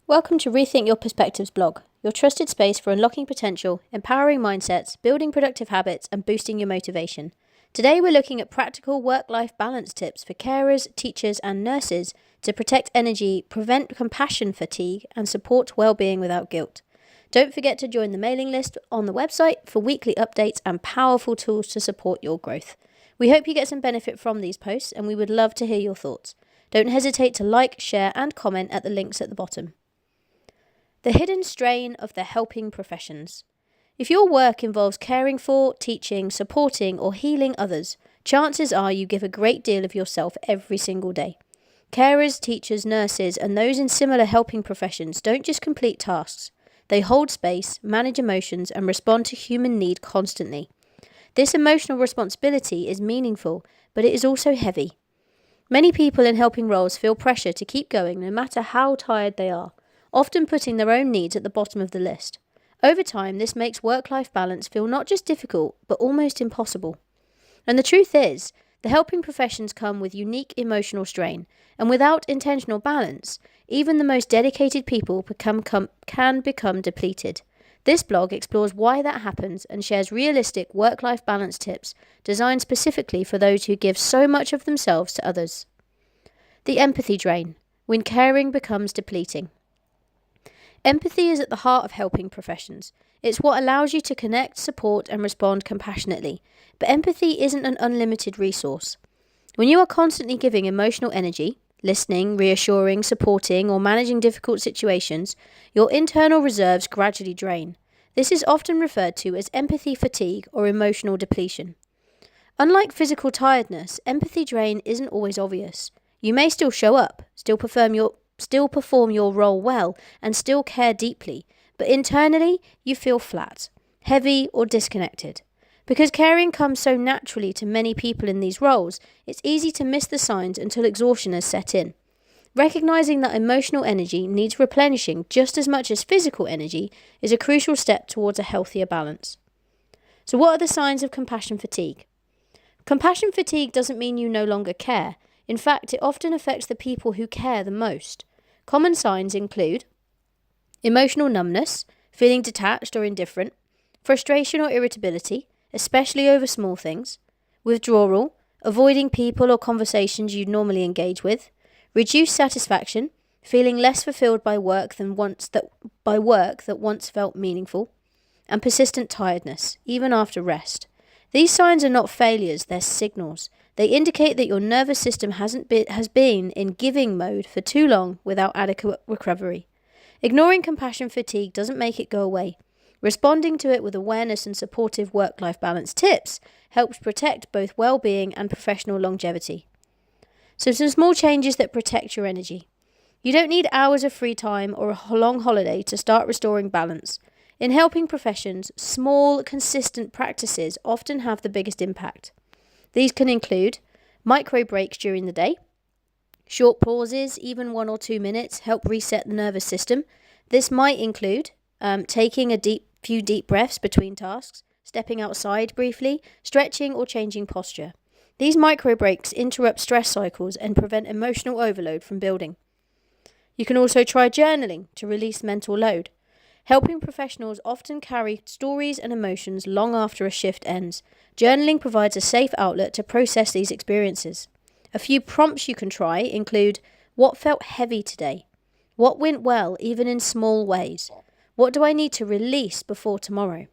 Welcome to Rethink Your Perspectives blog, your trusted space for unlocking potential, empowering mindsets, building productive habits, and boosting your motivation. Today we're looking at practical work-life balance tips for carers, teachers, and nurses to protect energy, prevent compassion fatigue, and support well-being without guilt. Don't forget to join the mailing list on the website for weekly updates and powerful tools to support your growth. We hope you get some benefit from these posts, and we would love to hear your thoughts. Don't hesitate to like, share, and comment at the links at the bottom. The hidden strain of the helping professions. If your work involves caring for, teaching, supporting, or healing others, chances are you give a great deal of yourself every single day. Carers, teachers, nurses, and those in similar helping professions don't just complete tasks. They hold space, manage emotions, and respond to human need constantly. This emotional responsibility is meaningful, but it is also heavy. Many people in helping roles feel pressure to keep going no matter how tired they are, often putting their own needs at the bottom of the list. Over time, this makes work-life balance feel not just difficult, but almost impossible. And the truth is, the helping professions come with unique emotional strain, and without intentional balance, even the most dedicated people can become depleted. This blog explores why that happens and shares realistic work-life balance tips designed specifically for those who give so much of themselves to others. The empathy drain, when caring becomes depleting. Empathy is at the heart of helping professions. It's what allows you to connect, support, and respond compassionately. But empathy isn't an unlimited resource. When you are constantly giving emotional energy, listening, reassuring, supporting, or managing difficult situations, your internal reserves gradually drain. This is often referred to as empathy fatigue or emotional depletion. Unlike physical tiredness, empathy drain isn't always obvious. You may still show up, still perform your role well, and still care deeply, but internally you feel flat, heavy, or disconnected. Because caring comes so naturally to many people in these roles, it's easy to miss the signs until exhaustion has set in. Recognizing that emotional energy needs replenishing just as much as physical energy is a crucial step towards a healthier balance. So what are the signs of compassion fatigue? Compassion fatigue doesn't mean you no longer care. In fact, it often affects the people who care the most. Common signs include emotional numbness, feeling detached or indifferent, frustration or irritability, especially over small things, withdrawal, avoiding people or conversations you'd normally engage with, reduced satisfaction, feeling less fulfilled by work that once felt meaningful, and persistent tiredness, even after rest. These signs are not failures, they're signals. They indicate that your nervous system has been in giving mode for too long without adequate recovery. Ignoring compassion fatigue doesn't make it go away. Responding to it with awareness and supportive work-life balance tips helps protect both well-being and professional longevity. So some small changes that protect your energy. You don't need hours of free time or a long holiday to start restoring balance. In helping professions, small, consistent practices often have the biggest impact. These can include micro breaks during the day. Short pauses, even 1 or 2 minutes, help reset the nervous system. This might include taking a few deep breaths between tasks, stepping outside briefly, stretching or changing posture. These micro breaks interrupt stress cycles and prevent emotional overload from building. You can also try journaling to release mental load. Helping professionals often carry stories and emotions long after a shift ends. Journaling provides a safe outlet to process these experiences. A few prompts you can try include: what felt heavy today? What went well, even in small ways? What do I need to release before tomorrow?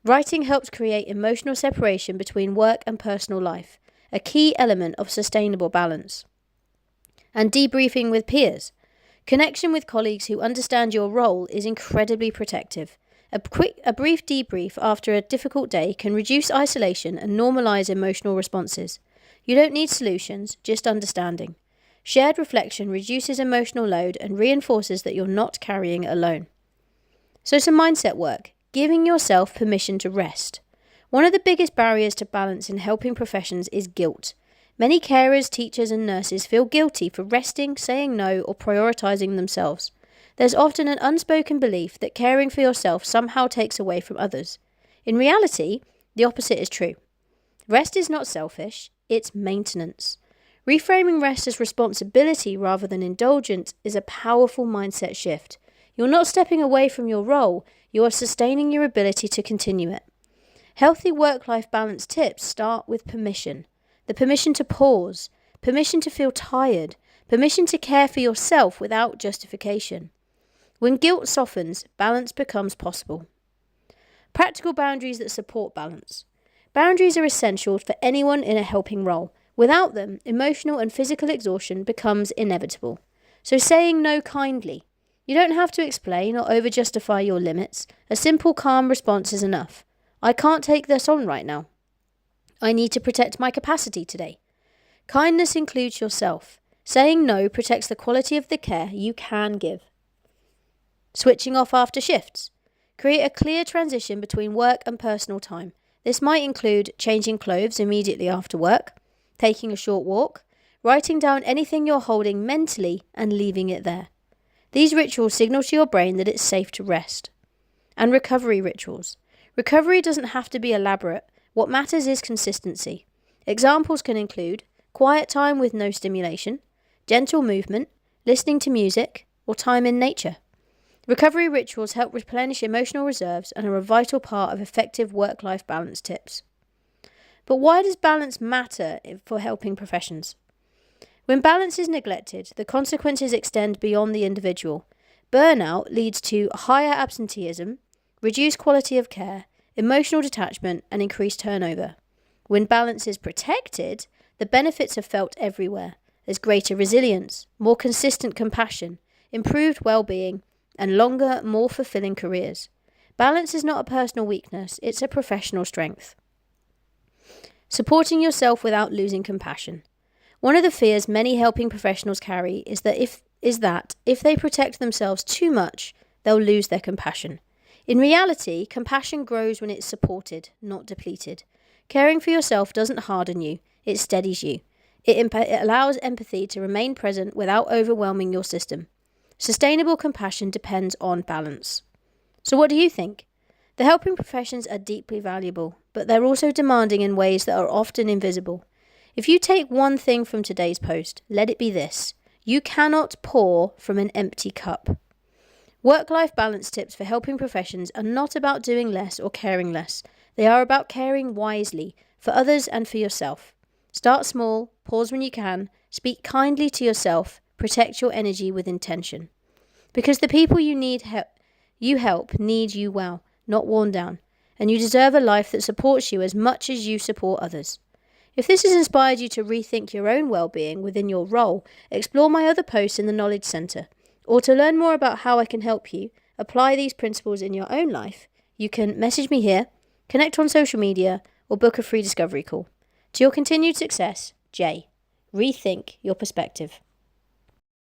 Writing helps create emotional separation between work and personal life, a key element of sustainable balance. And debriefing with peers. Connection with colleagues who understand your role is incredibly protective. A brief debrief after a difficult day can reduce isolation and normalize emotional responses. You don't need solutions, just understanding. Shared reflection reduces emotional load and reinforces that you're not carrying it alone. So some mindset work, giving yourself permission to rest. One of the biggest barriers to balance in helping professions is guilt. Many carers, teachers, and nurses feel guilty for resting, saying no, or prioritizing themselves. There's often an unspoken belief that caring for yourself somehow takes away from others. In reality, the opposite is true. Rest is not selfish, it's maintenance. Reframing rest as responsibility rather than indulgence is a powerful mindset shift. You're not stepping away from your role, you are sustaining your ability to continue it. Healthy work-life balance tips start with permission. The permission to pause, permission to feel tired, permission to care for yourself without justification. When guilt softens, balance becomes possible. Practical boundaries that support balance. Boundaries are essential for anyone in a helping role. Without them, emotional and physical exhaustion becomes inevitable. So saying no kindly. You don't have to explain or over-justify your limits. A simple, calm response is enough. I can't take this on right now. I need to protect my capacity today. Kindness includes yourself. Saying no protects the quality of the care you can give. Switching off after shifts. Create a clear transition between work and personal time. This might include changing clothes immediately after work, taking a short walk, writing down anything you're holding mentally and leaving it there. These rituals signal to your brain that it's safe to rest. And recovery rituals. Recovery doesn't have to be elaborate. What matters is consistency. Examples can include quiet time with no stimulation, gentle movement, listening to music, or time in nature. Recovery rituals help replenish emotional reserves and are a vital part of effective work-life balance tips. But why does balance matter for helping professions? When balance is neglected, the consequences extend beyond the individual. Burnout leads to higher absenteeism, reduced quality of care, emotional detachment, and increased turnover. When balance is protected, the benefits are felt everywhere. There's greater resilience, more consistent compassion, improved well-being, and longer, more fulfilling careers. Balance is not a personal weakness, it's a professional strength. Supporting yourself without losing compassion. One of the fears many helping professionals carry is that if they protect themselves too much, they'll lose their compassion. In reality, compassion grows when it's supported, not depleted. Caring for yourself doesn't harden you, it steadies you. It allows empathy to remain present without overwhelming your system. Sustainable compassion depends on balance. So what do you think? The helping professions are deeply valuable, but they're also demanding in ways that are often invisible. If you take one thing from today's post, let it be this: you cannot pour from an empty cup. Work-life balance tips for helping professions are not about doing less or caring less. They are about caring wisely for others and for yourself. Start small, pause when you can, speak kindly to yourself, protect your energy with intention. Because the people you help need you well, not worn down, and you deserve a life that supports you as much as you support others. If this has inspired you to rethink your own well-being within your role, explore my other posts in the Knowledge Centre. Or to learn more about how I can help you apply these principles in your own life, you can message me here, connect on social media, or book a free discovery call. To your continued success, Jaiye. Rethink your perspective.